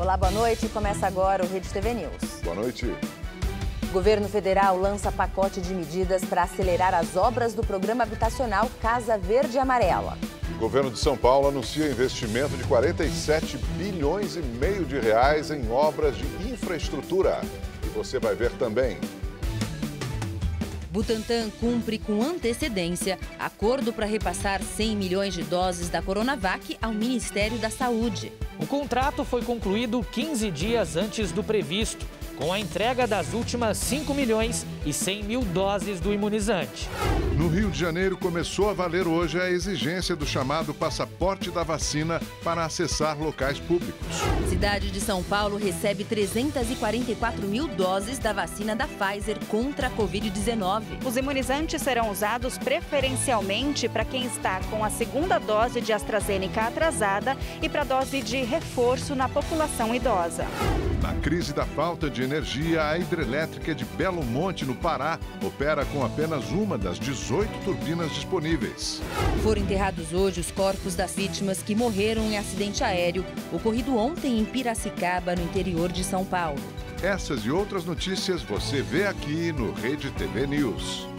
Olá, boa noite. Começa agora o Rede TV News. Boa noite. O governo federal lança pacote de medidas para acelerar as obras do programa habitacional Casa Verde e Amarela. O governo de São Paulo anuncia investimento de 47 bilhões e meio de reais em obras de infraestrutura. E você vai ver também. Butantan cumpre com antecedência acordo para repassar 100 milhões de doses da Coronavac ao Ministério da Saúde. O contrato foi concluído 15 dias antes do previsto, com a entrega das últimas 5 milhões e 100 mil doses do imunizante. No Rio de Janeiro, começou a valer hoje a exigência do chamado passaporte da vacina para acessar locais públicos. Cidade de São Paulo recebe 344 mil doses da vacina da Pfizer contra a Covid-19. Os imunizantes serão usados preferencialmente para quem está com a segunda dose de AstraZeneca atrasada e para a dose de reforço na população idosa. Na crise da falta de energia, a hidrelétrica de Belo Monte, no Pará, opera com apenas uma das 18 turbinas disponíveis. Foram enterrados hoje os corpos das vítimas que morreram em acidente aéreo ocorrido ontem em Piracicaba, no interior de São Paulo. Essas e outras notícias você vê aqui no Rede TV News.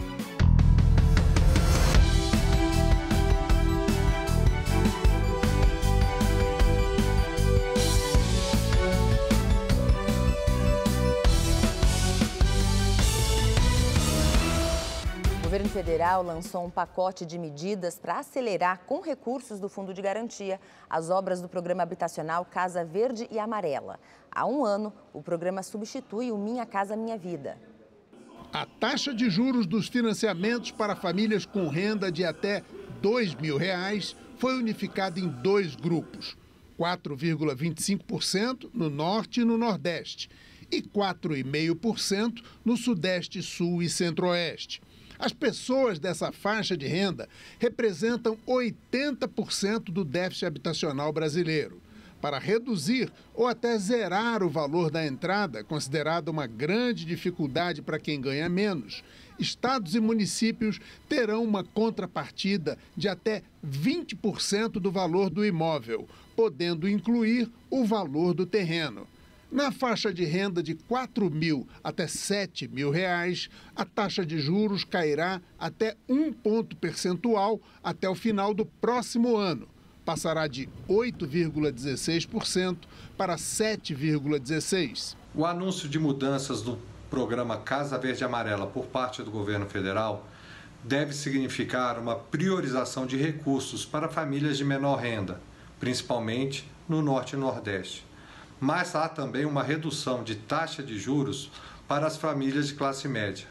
O governo federal lançou um pacote de medidas para acelerar, com recursos do Fundo de Garantia, as obras do programa habitacional Casa Verde e Amarela. Há um ano, o programa substitui o Minha Casa Minha Vida. A taxa de juros dos financiamentos para famílias com renda de até R$ 2.000 foi unificada em dois grupos, 4,25% no Norte e no Nordeste e 4,5% no Sudeste, Sul e Centro-Oeste. As pessoas dessa faixa de renda representam 80% do déficit habitacional brasileiro. Para reduzir ou até zerar o valor da entrada, considerada uma grande dificuldade para quem ganha menos, estados e municípios terão uma contrapartida de até 20% do valor do imóvel, podendo incluir o valor do terreno. Na faixa de renda de R$ 4.000 até R$ 7.000, a taxa de juros cairá até 1 ponto percentual até o final do próximo ano. Passará de 8,16% para 7,16%. O anúncio de mudanças no programa Casa Verde e Amarela por parte do governo federal deve significar uma priorização de recursos para famílias de menor renda, principalmente no Norte e Nordeste. Mas há também uma redução de taxa de juros para as famílias de classe média.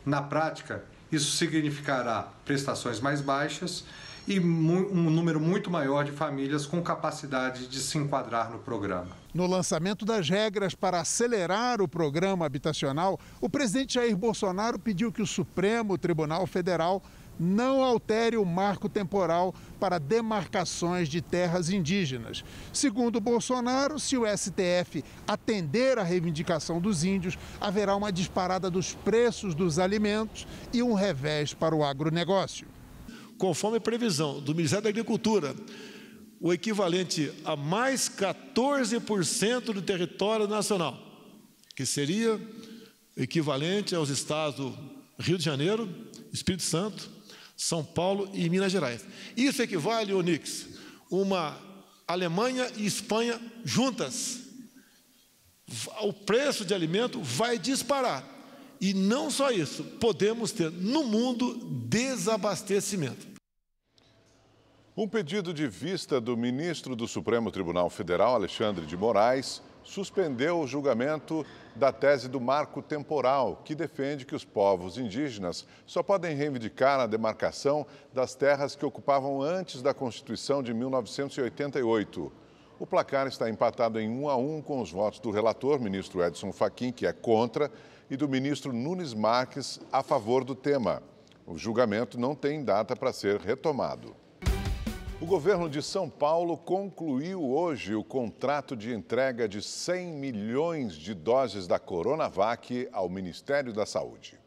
Na prática, isso significará prestações mais baixas e um número muito maior de famílias com capacidade de se enquadrar no programa. No lançamento das regras para acelerar o programa habitacional, o presidente Jair Bolsonaro pediu que o Supremo Tribunal Federal não altere o marco temporal para demarcações de terras indígenas. Segundo Bolsonaro, se o STF atender à reivindicação dos índios, haverá uma disparada dos preços dos alimentos e um revés para o agronegócio. Conforme a previsão do Ministério da Agricultura, o equivalente a mais 14% do território nacional, que seria equivalente aos estados do Rio de Janeiro, Espírito Santo, São Paulo e Minas Gerais. Isso equivale, Onix, uma Alemanha e Espanha juntas. O preço de alimento vai disparar. E não só isso, podemos ter no mundo desabastecimento. Um pedido de vista do ministro do Supremo Tribunal Federal, Alexandre de Moraes, suspendeu o julgamento da tese do marco temporal, que defende que os povos indígenas só podem reivindicar a demarcação das terras que ocupavam antes da Constituição de 1988. O placar está empatado em 1-1 com os votos do relator, ministro Edson Fachin, que é contra, e do ministro Nunes Marques, a favor do tema. O julgamento não tem data para ser retomado. O governo de São Paulo concluiu hoje o contrato de entrega de 100 milhões de doses da Coronavac ao Ministério da Saúde.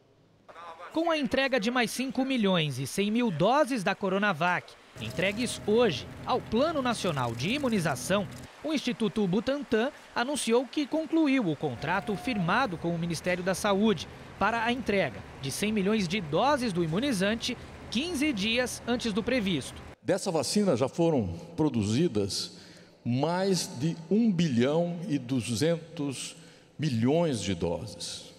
Com a entrega de mais 5 milhões e 100 mil doses da Coronavac, entregues hoje ao Plano Nacional de Imunização, O Instituto Butantan anunciou que concluiu o contrato firmado com o Ministério da Saúde para a entrega de 100 milhões de doses do imunizante 15 dias antes do previsto. Dessa vacina já foram produzidas mais de 1 bilhão e 200 milhões de doses.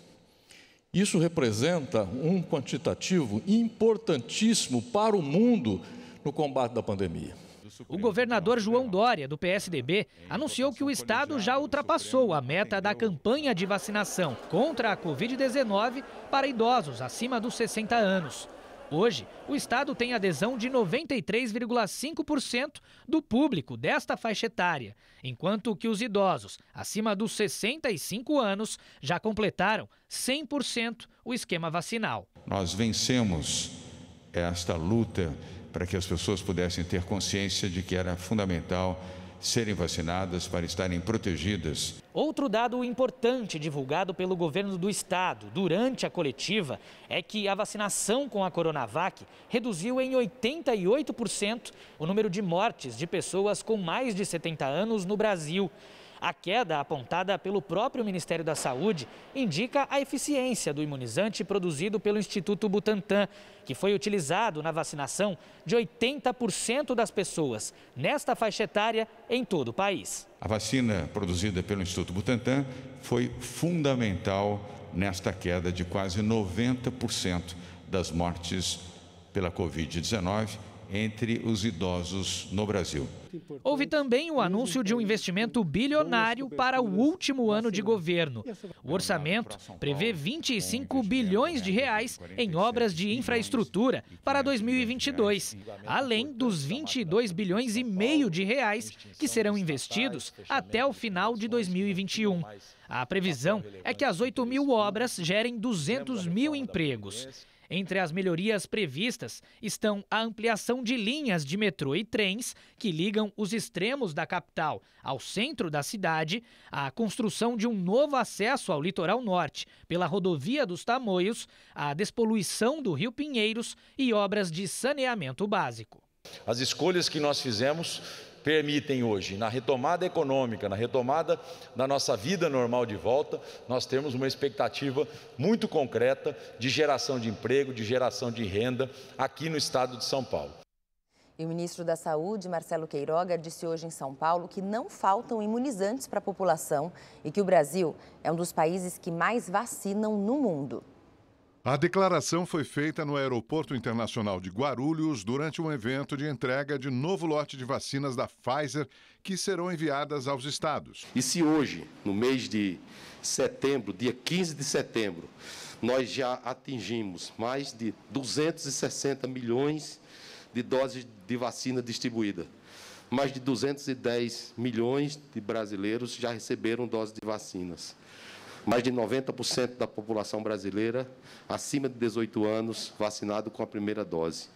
Isso representa um quantitativo importantíssimo para o mundo no combate da pandemia. O governador João Dória, do PSDB, anunciou que o estado já ultrapassou a meta da campanha de vacinação contra a Covid-19 para idosos acima dos 60 anos. Hoje, o estado tem adesão de 93,5% do público desta faixa etária, enquanto que os idosos acima dos 65 anos já completaram 100% o esquema vacinal. Nós vencemos esta luta para que as pessoas pudessem ter consciência de que era fundamental serem vacinadas para estarem protegidas. Outro dado importante divulgado pelo governo do estado durante a coletiva é que a vacinação com a Coronavac reduziu em 88% o número de mortes de pessoas com mais de 70 anos no Brasil. A queda apontada pelo próprio Ministério da Saúde indica a eficiência do imunizante produzido pelo Instituto Butantan, que foi utilizado na vacinação de 80% das pessoas nesta faixa etária em todo o país. A vacina produzida pelo Instituto Butantan foi fundamental nesta queda de quase 90% das mortes pela Covid-19 entre os idosos no Brasil. Houve também o anúncio de um investimento bilionário para o último ano de governo. O orçamento prevê 25 bilhões de reais em obras de infraestrutura para 2022, além dos 22 bilhões e meio de reais que serão investidos até o final de 2021. A previsão é que as 8 mil obras gerem 200 mil empregos. Entre as melhorias previstas estão a ampliação de linhas de metrô e trens que ligam os extremos da capital ao centro da cidade, a construção de um novo acesso ao litoral norte pela rodovia dos Tamoios, a despoluição do Rio Pinheiros e obras de saneamento básico. As escolhas que nós fizemos permitem hoje, na retomada econômica, na retomada da nossa vida normal de volta, nós temos uma expectativa muito concreta de geração de emprego, de geração de renda aqui no estado de São Paulo. E o ministro da Saúde, Marcelo Queiroga, disse hoje em São Paulo que não faltam imunizantes para a população e que o Brasil é um dos países que mais vacinam no mundo. A declaração foi feita no Aeroporto Internacional de Guarulhos durante um evento de entrega de novo lote de vacinas da Pfizer que serão enviadas aos estados. E se hoje, no mês de setembro, dia 15 de setembro, nós já atingimos mais de 260 milhões de doses de vacina distribuída, mais de 210 milhões de brasileiros já receberam doses de vacinas. Mais de 90% da população brasileira acima de 18 anos vacinado com a primeira dose.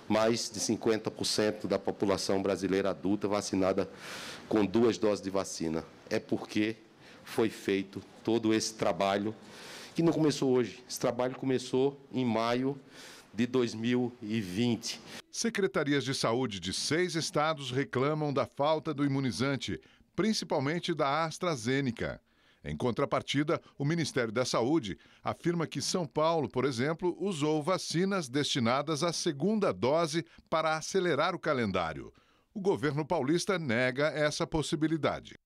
Mais de 50% da população brasileira adulta vacinada com 2 doses de vacina. É porque foi feito todo esse trabalho, que não começou hoje. Esse trabalho começou em maio de 2020. Secretarias de saúde de 6 estados reclamam da falta do imunizante, principalmente da AstraZeneca. Em contrapartida, o Ministério da Saúde afirma que São Paulo, por exemplo, usou vacinas destinadas à segunda dose para acelerar o calendário. O governo paulista nega essa possibilidade.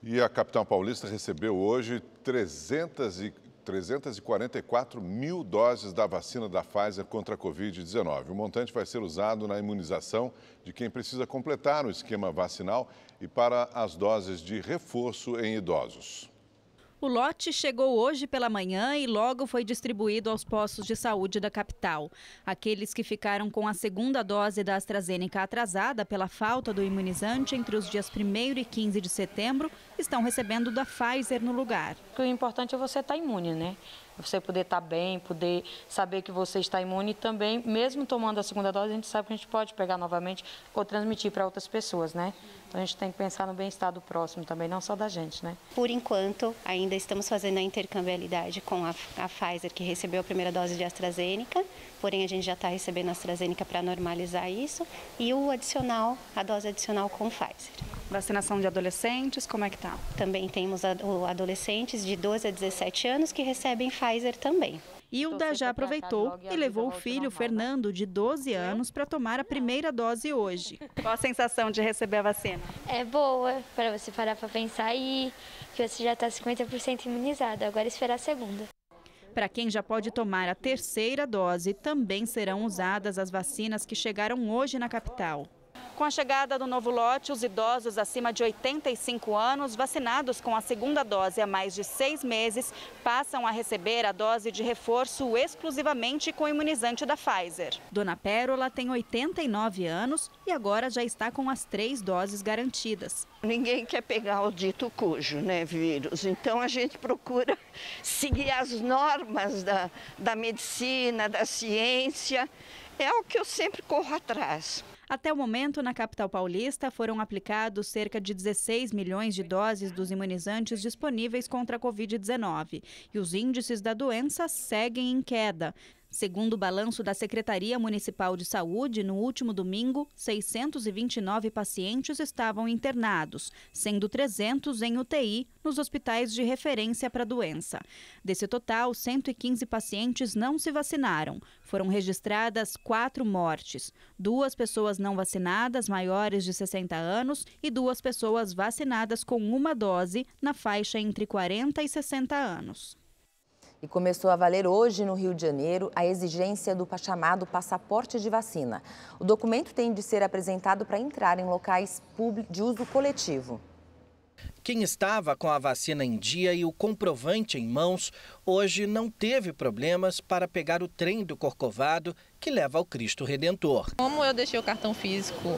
E a capital paulista recebeu hoje 344 mil doses da vacina da Pfizer contra a Covid-19. O montante vai ser usado na imunização de quem precisa completar o esquema vacinal e para as doses de reforço em idosos. O lote chegou hoje pela manhã e logo foi distribuído aos postos de saúde da capital. Aqueles que ficaram com a segunda dose da AstraZeneca atrasada pela falta do imunizante entre os dias 1º e 15 de setembro estão recebendo da Pfizer no lugar. O importante é você estar imune, né? Você poder estar bem, poder saber que você está imune e também, mesmo tomando a segunda dose, a gente sabe que a gente pode pegar novamente ou transmitir para outras pessoas, né? Então a gente tem que pensar no bem-estar do próximo também, não só da gente, né? Por enquanto, ainda estamos fazendo a intercambiabilidade com a Pfizer, que recebeu a primeira dose de AstraZeneca, porém a gente já está recebendo a AstraZeneca para normalizar isso, e o adicional, a dose adicional com Pfizer. Vacinação de adolescentes, como é que tá? Também temos adolescentes de 12 a 17 anos que recebem Pfizer também. Hilda já aproveitou e levou o filho, Fernando, de 12 anos, para tomar a primeira dose hoje. Qual a sensação de receber a vacina? É boa, para você parar para pensar e que você já está 50% imunizado, agora esperar a segunda. Para quem já pode tomar a terceira dose, também serão usadas as vacinas que chegaram hoje na capital. Com a chegada do novo lote, os idosos acima de 85 anos, vacinados com a segunda dose há mais de 6 meses, passam a receber a dose de reforço exclusivamente com o imunizante da Pfizer. Dona Pérola tem 89 anos e agora já está com as 3 doses garantidas. Ninguém quer pegar o dito cujo, né, vírus. Então a gente procura seguir as normas da medicina, da ciência. É o que eu sempre corro atrás. Até o momento, na capital paulista, foram aplicados cerca de 16 milhões de doses dos imunizantes disponíveis contra a Covid-19. E os índices da doença seguem em queda. Segundo o balanço da Secretaria Municipal de Saúde, no último domingo, 629 pacientes estavam internados, sendo 300 em UTI nos hospitais de referência para a doença. Desse total, 115 pacientes não se vacinaram. Foram registradas 4 mortes, 2 pessoas não vacinadas maiores de 60 anos e 2 pessoas vacinadas com uma dose na faixa entre 40 e 60 anos. E começou a valer hoje, no Rio de Janeiro, a exigência do chamado passaporte de vacina. O documento tem de ser apresentado para entrar em locais de uso coletivo. Quem estava com a vacina em dia e o comprovante em mãos, hoje não teve problemas para pegar o trem do Corcovado que leva ao Cristo Redentor. Como eu deixei o cartão físico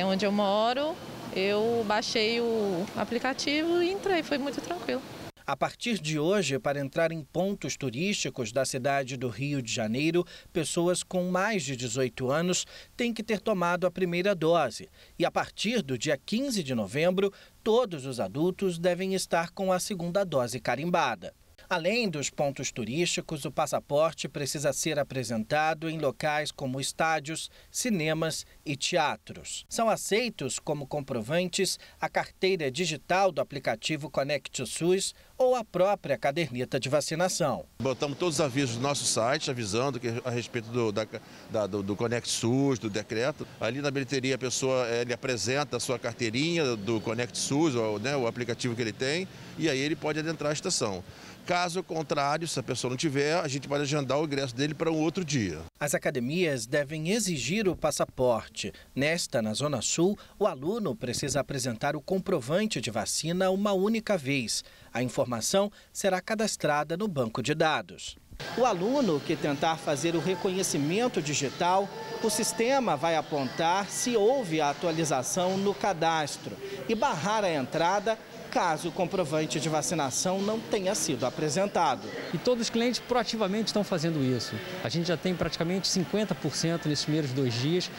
onde eu moro, eu baixei o aplicativo e entrei, foi muito tranquilo. A partir de hoje, para entrar em pontos turísticos da cidade do Rio de Janeiro, pessoas com mais de 18 anos têm que ter tomado a primeira dose. E a partir do dia 15 de novembro, todos os adultos devem estar com a segunda dose carimbada. Além dos pontos turísticos, o passaporte precisa ser apresentado em locais como estádios, cinemas e teatros. São aceitos como comprovantes a carteira digital do aplicativo Conect SUS ou a própria caderneta de vacinação. Botamos todos os avisos no nosso site, avisando a respeito do Conect SUS, do decreto. Ali na bilheteria a pessoa ele apresenta a sua carteirinha do Conect SUS, o aplicativo que ele tem, e aí ele pode adentrar a estação. Caso contrário, se a pessoa não tiver, a gente pode agendar o ingresso dele para um outro dia. As academias devem exigir o passaporte. Nesta, na Zona Sul, o aluno precisa apresentar o comprovante de vacina uma única vez. A informação será cadastrada no banco de dados. O aluno que tentar fazer o reconhecimento digital, o sistema vai apontar se houve a atualização no cadastro e barrar a entrada caso o comprovante de vacinação não tenha sido apresentado. E todos os clientes proativamente estão fazendo isso. A gente já tem praticamente 50% nesses primeiros 2 dias,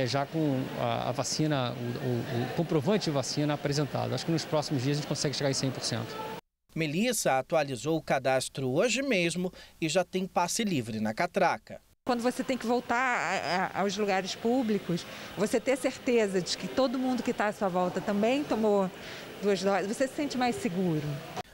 já com a vacina, o comprovante de vacina apresentado. Acho que nos próximos dias a gente consegue chegar em 100%. Melissa atualizou o cadastro hoje mesmo e já tem passe livre na catraca. Quando você tem que voltar aos lugares públicos, você ter certeza de que todo mundo que está à sua volta também tomou 2 doses, você se sente mais seguro.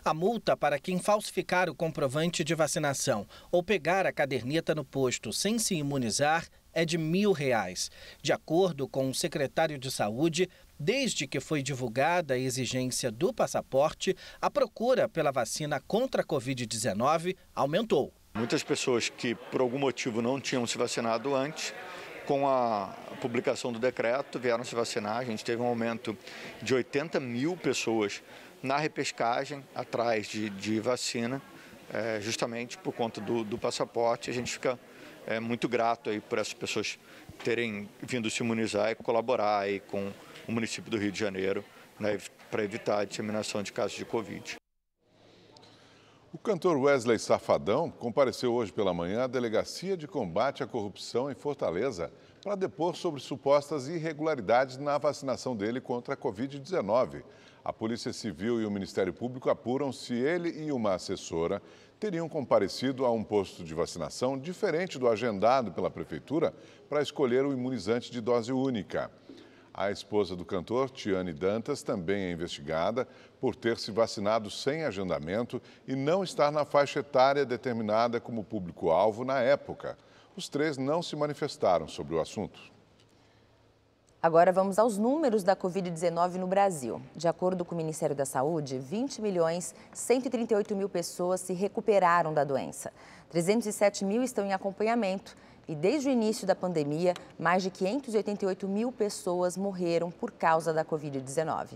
A multa para quem falsificar o comprovante de vacinação ou pegar a caderneta no posto sem se imunizar é de R$1.000. De acordo com o secretário de Saúde, desde que foi divulgada a exigência do passaporte, a procura pela vacina contra a Covid-19 aumentou. Muitas pessoas que, por algum motivo, não tinham se vacinado antes, com a publicação do decreto, vieram se vacinar. A gente teve um aumento de 80 mil pessoas na repescagem, atrás de vacina, justamente por conta do passaporte. A gente fica muito grato aí por essas pessoas terem vindo se imunizar e colaborar aí com o município do Rio de Janeiro, né, para evitar a disseminação de casos de Covid. O cantor Wesley Safadão compareceu hoje pela manhã à Delegacia de Combate à Corrupção em Fortaleza para depor sobre supostas irregularidades na vacinação dele contra a Covid-19. A Polícia Civil e o Ministério Público apuram se ele e uma assessora teriam comparecido a um posto de vacinação diferente do agendado pela Prefeitura para escolher o imunizante de dose única. A esposa do cantor, Tiane Dantas, também é investigada por ter se vacinado sem agendamento e não estar na faixa etária determinada como público-alvo na época. Os três não se manifestaram sobre o assunto. Agora vamos aos números da Covid-19 no Brasil. De acordo com o Ministério da Saúde, 20.138.000 pessoas se recuperaram da doença. 307 mil estão em acompanhamento e desde o início da pandemia, mais de 588 mil pessoas morreram por causa da Covid-19.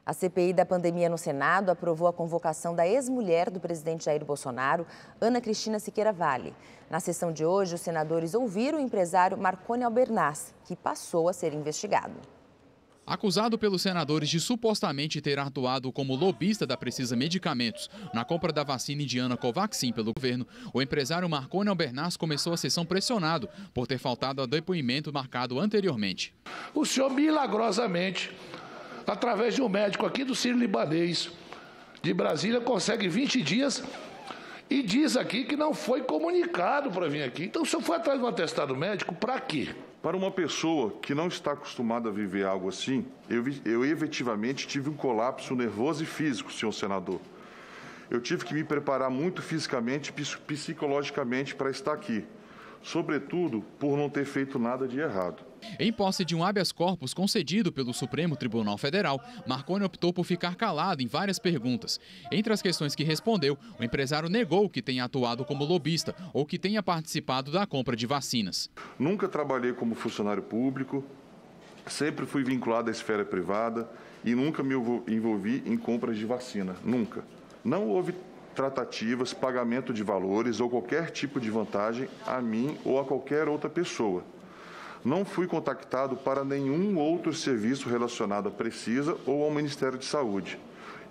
A CPI da pandemia no Senado aprovou a convocação da ex-mulher do presidente Jair Bolsonaro, Ana Cristina Siqueira Vale. Na sessão de hoje, os senadores ouviram o empresário Marconi Albernaz, que passou a ser investigado. Acusado pelos senadores de supostamente ter atuado como lobista da Precisa Medicamentos na compra da vacina indiana Covaxin pelo governo, o empresário Marconi Albernaz começou a sessão pressionado por ter faltado ao depoimento marcado anteriormente. O senhor milagrosamente, através de um médico aqui do Sírio-Libanês, de Brasília, consegue 20 dias e diz aqui que não foi comunicado para vir aqui. Então o senhor foi atrás de um atestado médico para quê? Para uma pessoa que não está acostumada a viver algo assim, eu efetivamente tive um colapso nervoso e físico, senhor senador. Eu tive que me preparar muito fisicamente e psicologicamente para estar aqui, sobretudo por não ter feito nada de errado. Em posse de um habeas corpus concedido pelo Supremo Tribunal Federal, Marconi optou por ficar calado em várias perguntas. Entre as questões que respondeu, o empresário negou que tenha atuado como lobista ou que tenha participado da compra de vacinas. Nunca trabalhei como funcionário público, sempre fui vinculado à esfera privada e nunca me envolvi em compras de vacina, nunca. Não houve tratativas, pagamento de valores ou qualquer tipo de vantagem a mim ou a qualquer outra pessoa. Não fui contactado para nenhum outro serviço relacionado à Precisa ou ao Ministério de Saúde,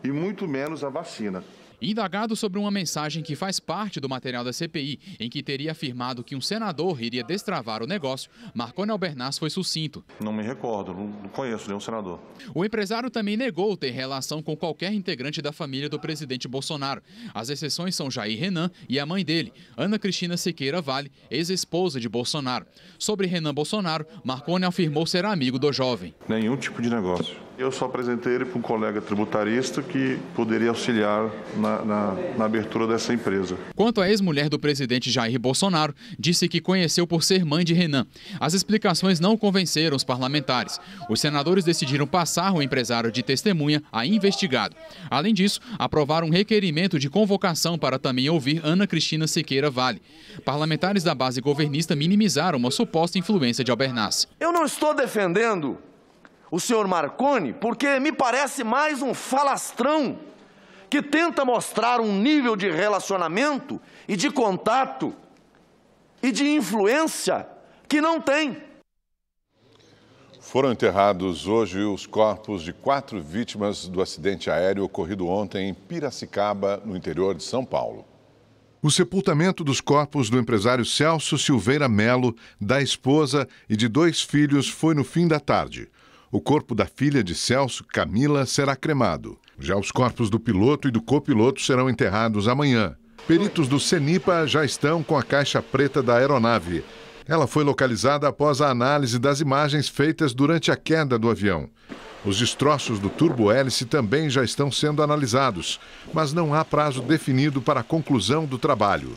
e muito menos a vacina. Indagado sobre uma mensagem que faz parte do material da CPI, em que teria afirmado que um senador iria destravar o negócio, Marconi Albernaz foi sucinto. Não me recordo, não conheço nenhum senador. O empresário também negou ter relação com qualquer integrante da família do presidente Bolsonaro. As exceções são Jair Renan e a mãe dele, Ana Cristina Siqueira Vale, ex-esposa de Bolsonaro. Sobre Renan Bolsonaro, Marconi afirmou ser amigo do jovem. Nenhum tipo de negócio. Eu só apresentei ele para um colega tributarista que poderia auxiliar na abertura dessa empresa. Quanto à ex-mulher do presidente Jair Bolsonaro, disse que conheceu por ser mãe de Renan. As explicações não convenceram os parlamentares. Os senadores decidiram passar o empresário de testemunha a investigado. Além disso, aprovaram um requerimento de convocação para também ouvir Ana Cristina Siqueira Vale. Parlamentares da base governista minimizaram uma suposta influência de Albernaz. Eu não estou defendendo o senhor Marconi, porque me parece mais um falastrão que tenta mostrar um nível de relacionamento e de contato e de influência que não tem. Foram enterrados hoje os corpos de 4 vítimas do acidente aéreo ocorrido ontem em Piracicaba, no interior de São Paulo. O sepultamento dos corpos do empresário Celso Silveira Melo, da esposa e de 2 filhos foi no fim da tarde. O corpo da filha de Celso, Camila, será cremado. Já os corpos do piloto e do copiloto serão enterrados amanhã. Peritos do CENIPA já estão com a caixa preta da aeronave. Ela foi localizada após a análise das imagens feitas durante a queda do avião. Os destroços do turbo-hélice também já estão sendo analisados, mas não há prazo definido para a conclusão do trabalho.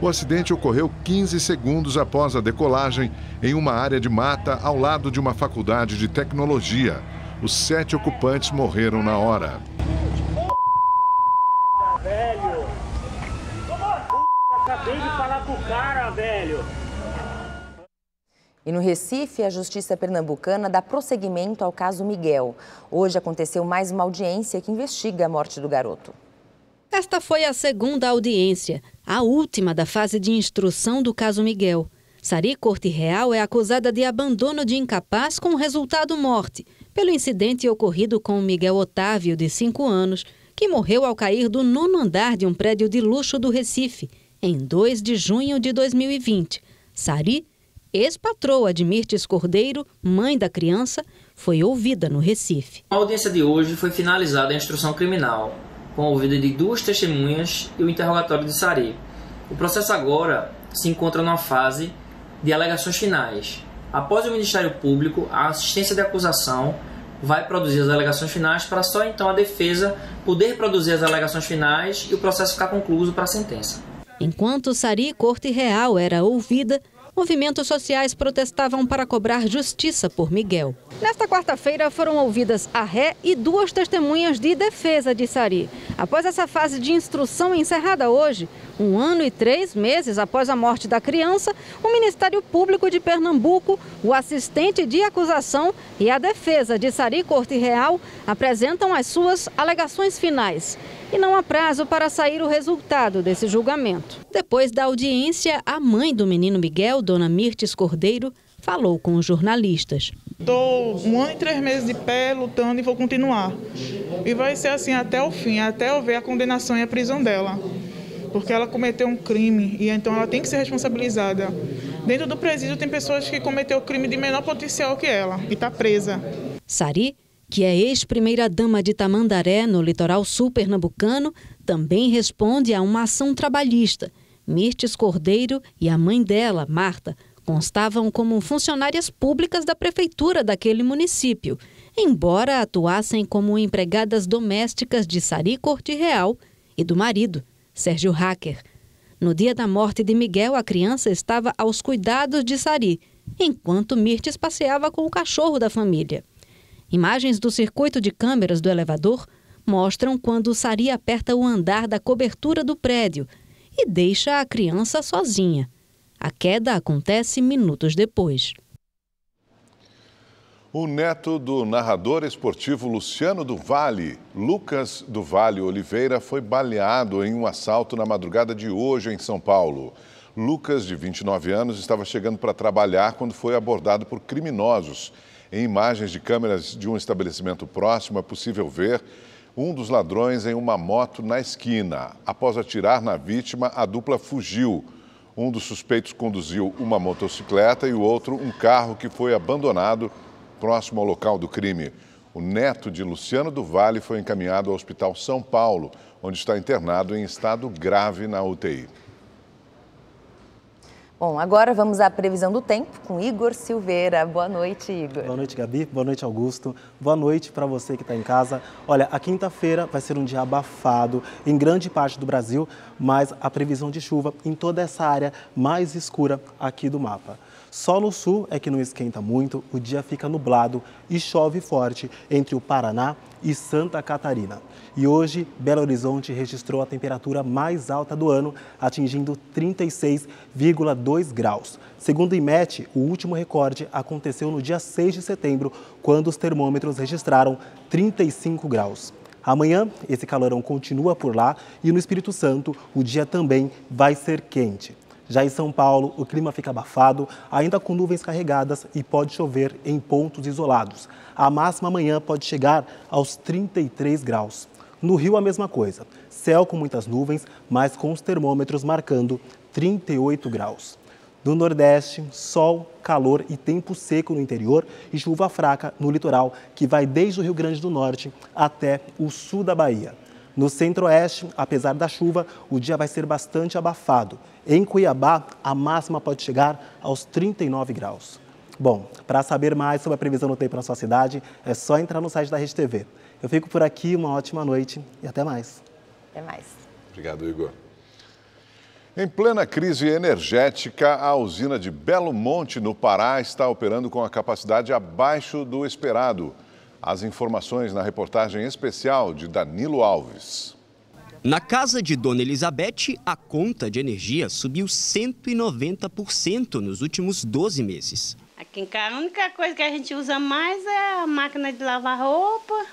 O acidente ocorreu 15 segundos após a decolagem em uma área de mata ao lado de uma faculdade de tecnologia. Os 7 ocupantes morreram na hora. Velho! Acabei de falar com o cara, velho! E no Recife, a Justiça Pernambucana dá prosseguimento ao caso Miguel. Hoje aconteceu mais uma audiência que investiga a morte do garoto. Esta foi a segunda audiência, a última da fase de instrução do caso Miguel. Sari Corte Real é acusada de abandono de incapaz com resultado morte, pelo incidente ocorrido com Miguel Otávio, de 5 anos, que morreu ao cair do 9º andar de um prédio de luxo do Recife, em 2 de junho de 2020. Sari, ex-patroa de Mirtes Cordeiro, mãe da criança, foi ouvida no Recife. A audiência de hoje foi finalizada a instrução criminal, com a ouvida de 2 testemunhas e o interrogatório de Sari. O processo agora se encontra numa fase de alegações finais, Após o Ministério Público, a assistência de acusação vai produzir as alegações finais para só então a defesa poder produzir as alegações finais e o processo ficar concluído para a sentença. Enquanto Sari Corte Real era ouvida, movimentos sociais protestavam para cobrar justiça por Miguel. Nesta quarta-feira foram ouvidas a ré e 2 testemunhas de defesa de Sari. Após essa fase de instrução encerrada hoje, 1 ano e 3 meses após a morte da criança, o Ministério Público de Pernambuco, o assistente de acusação e a defesa de Sari Corte Real apresentam as suas alegações finais. E não há prazo para sair o resultado desse julgamento. Depois da audiência, a mãe do menino Miguel, dona Mirtes Cordeiro, falou com os jornalistas. Estou 1 ano e 3 meses de pé, lutando e vou continuar. E vai ser assim até o fim, até eu ver a condenação e a prisão dela. Porque ela cometeu um crime e então ela tem que ser responsabilizada. Dentro do presídio tem pessoas que cometeram crime de menor potencial que ela e está presa. Sari, que é ex-primeira-dama de Tamandaré, no litoral sul pernambucano, também responde a uma ação trabalhista. Mirtes Cordeiro e a mãe dela, Marta, constavam como funcionárias públicas da prefeitura daquele município, embora atuassem como empregadas domésticas de Sari Corte Real e do marido, Sérgio Hacker. No dia da morte de Miguel, a criança estava aos cuidados de Sari, enquanto Mirtes passeava com o cachorro da família. Imagens do circuito de câmeras do elevador mostram quando Sari aperta o andar da cobertura do prédio e deixa a criança sozinha. A queda acontece minutos depois. O neto do narrador esportivo Luciano do Vale, Lucas do Vale Oliveira, foi baleado em um assalto na madrugada de hoje em São Paulo. Lucas, de 29 anos, estava chegando para trabalhar quando foi abordado por criminosos. Em imagens de câmeras de um estabelecimento próximo, é possível ver um dos ladrões em uma moto na esquina. Após atirar na vítima, a dupla fugiu. Um dos suspeitos conduziu uma motocicleta e o outro um carro que foi abandonado próximo ao local do crime. O neto de Luciano do Vale foi encaminhado ao Hospital São Paulo, onde está internado em estado grave na UTI. Bom, agora vamos à previsão do tempo com Igor Silveira. Boa noite, Igor. Boa noite, Gabi. Boa noite, Augusto. Boa noite para você que está em casa. Olha, a quinta-feira vai ser um dia abafado em grande parte do Brasil, mas a previsão de chuva em toda essa área mais escura aqui do mapa. Só no sul é que não esquenta muito, o dia fica nublado e chove forte entre o Paraná e Santa Catarina. E hoje, Belo Horizonte registrou a temperatura mais alta do ano, atingindo 36,2 graus. Segundo o IMET, o último recorde aconteceu no dia 6 de setembro, quando os termômetros registraram 35 graus. Amanhã, esse calorão continua por lá e no Espírito Santo, o dia também vai ser quente. Já em São Paulo, o clima fica abafado, ainda com nuvens carregadas e pode chover em pontos isolados. A máxima amanhã pode chegar aos 33 graus. No Rio, a mesma coisa. Céu com muitas nuvens, mas com os termômetros marcando 38 graus. No Nordeste, sol, calor e tempo seco no interior e chuva fraca no litoral, que vai desde o Rio Grande do Norte até o sul da Bahia. No Centro-Oeste, apesar da chuva, o dia vai ser bastante abafado. Em Cuiabá, a máxima pode chegar aos 39 graus. Bom, para saber mais sobre a previsão do tempo na sua cidade, é só entrar no site da Rede TV. Eu fico por aqui, uma ótima noite e até mais. Até mais. Obrigado, Igor. Em plena crise energética, a usina de Belo Monte, no Pará, está operando com a capacidade abaixo do esperado. As informações na reportagem especial de Danilo Alves. Na casa de Dona Elizabeth, a conta de energia subiu 190% nos últimos 12 meses. Aqui em casa, a única coisa que a gente usa mais é a máquina de lavar roupa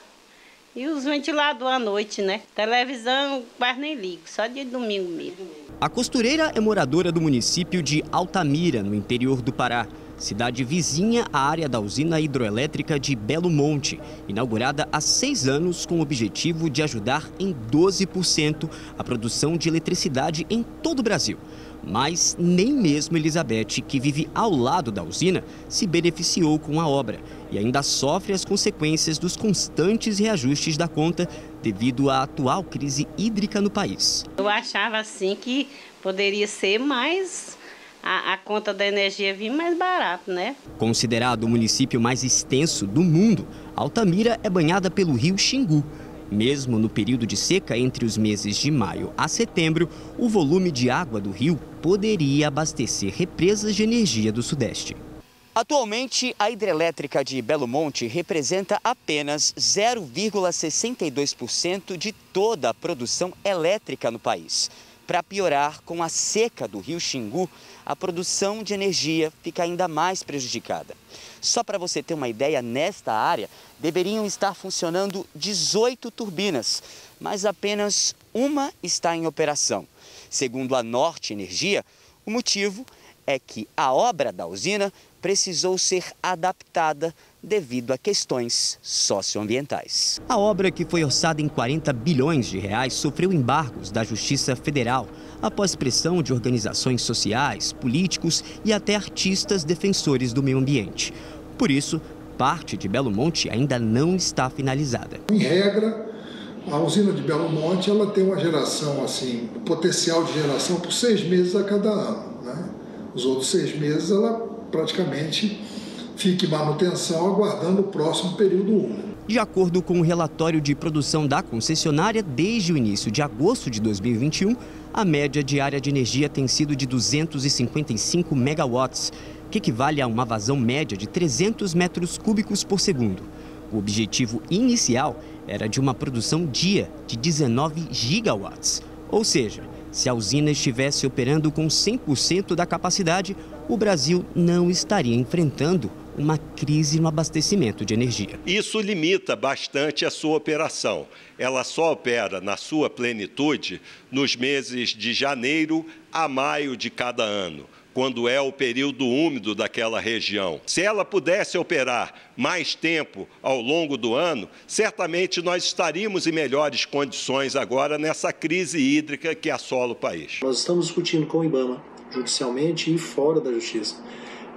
e os ventiladores à noite, né? Televisão quase nem ligo, só dia de domingo mesmo. A costureira é moradora do município de Altamira, no interior do Pará. Cidade vizinha à área da usina hidroelétrica de Belo Monte, inaugurada há 6 anos com o objetivo de ajudar em 12% a produção de eletricidade em todo o Brasil. Mas nem mesmo Elizabeth, que vive ao lado da usina, se beneficiou com a obra e ainda sofre as consequências dos constantes reajustes da conta devido à atual crise hídrica no país. Eu achava assim que poderia ser mais a conta da energia vir mais barato, né? Considerado o município mais extenso do mundo, Altamira é banhada pelo rio Xingu. Mesmo no período de seca entre os meses de maio a setembro, o volume de água do rio poderia abastecer represas de energia do Sudeste. Atualmente, a hidrelétrica de Belo Monte representa apenas 0,62% de toda a produção elétrica no país. Para piorar, com a seca do rio Xingu, a produção de energia fica ainda mais prejudicada. Só para você ter uma ideia, nesta área deveriam estar funcionando 18 turbinas, mas apenas uma está em operação. Segundo a Norte Energia, o motivo é que a obra da usina precisou ser adaptada devido a questões socioambientais. A obra, que foi orçada em 40 bilhões de reais, sofreu embargos da Justiça Federal após pressão de organizações sociais, políticos e até artistas defensores do meio ambiente. Por isso, parte de Belo Monte ainda não está finalizada. Em regra, a usina de Belo Monte ela tem uma geração, assim, potencial de geração por 6 meses a cada ano, né? Os outros 6 meses ela praticamente fica em manutenção, aguardando o próximo período úmido. De acordo com o relatório de produção da concessionária, desde o início de agosto de 2021, a média diária de energia tem sido de 255 megawatts, que equivale a uma vazão média de 300 metros cúbicos por segundo. O objetivo inicial era de uma produção dia de 19 gigawatts, ou seja, se a usina estivesse operando com 100% da capacidade, o Brasil não estaria enfrentando uma crise no abastecimento de energia. Isso limita bastante a sua operação. Ela só opera na sua plenitude nos meses de janeiro a maio de cada ano, quando é o período úmido daquela região. Se ela pudesse operar mais tempo ao longo do ano, certamente nós estaríamos em melhores condições agora nessa crise hídrica que assola o país. Nós estamos discutindo com o IBAMA, judicialmente e fora da justiça,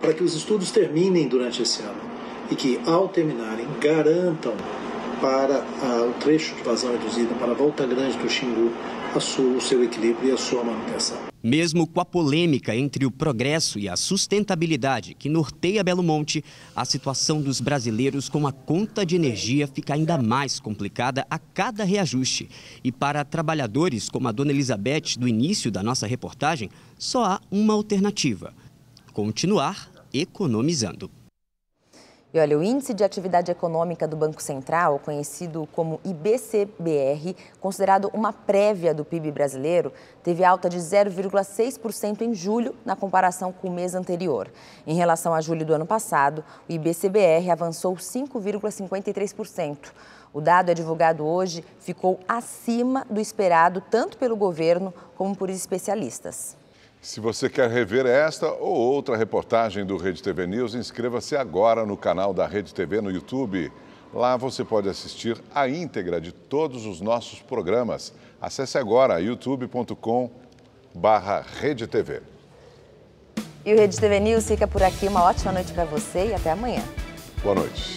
para que os estudos terminem durante esse ano e que, ao terminarem, garantam para o trecho de vazão reduzida, para a Volta Grande do Xingu, o seu equilíbrio e a sua manutenção. Mesmo com a polêmica entre o progresso e a sustentabilidade que norteia Belo Monte, a situação dos brasileiros com a conta de energia fica ainda mais complicada a cada reajuste. E para trabalhadores como a dona Elizabeth, do início da nossa reportagem, só há uma alternativa: continuar economizando. E olha, o Índice de Atividade Econômica do Banco Central, conhecido como IBCBR, considerado uma prévia do PIB brasileiro, teve alta de 0,6% em julho, na comparação com o mês anterior. Em relação a julho do ano passado, o IBCBR avançou 5,53%. O dado é divulgado hoje, ficou acima do esperado tanto pelo governo como por especialistas. Se você quer rever esta ou outra reportagem do Rede TV News, inscreva-se agora no canal da Rede TV no YouTube. Lá você pode assistir a íntegra de todos os nossos programas. Acesse agora youtube.com/RedeTV. E o Rede TV News fica por aqui. Uma ótima noite para você e até amanhã. Boa noite.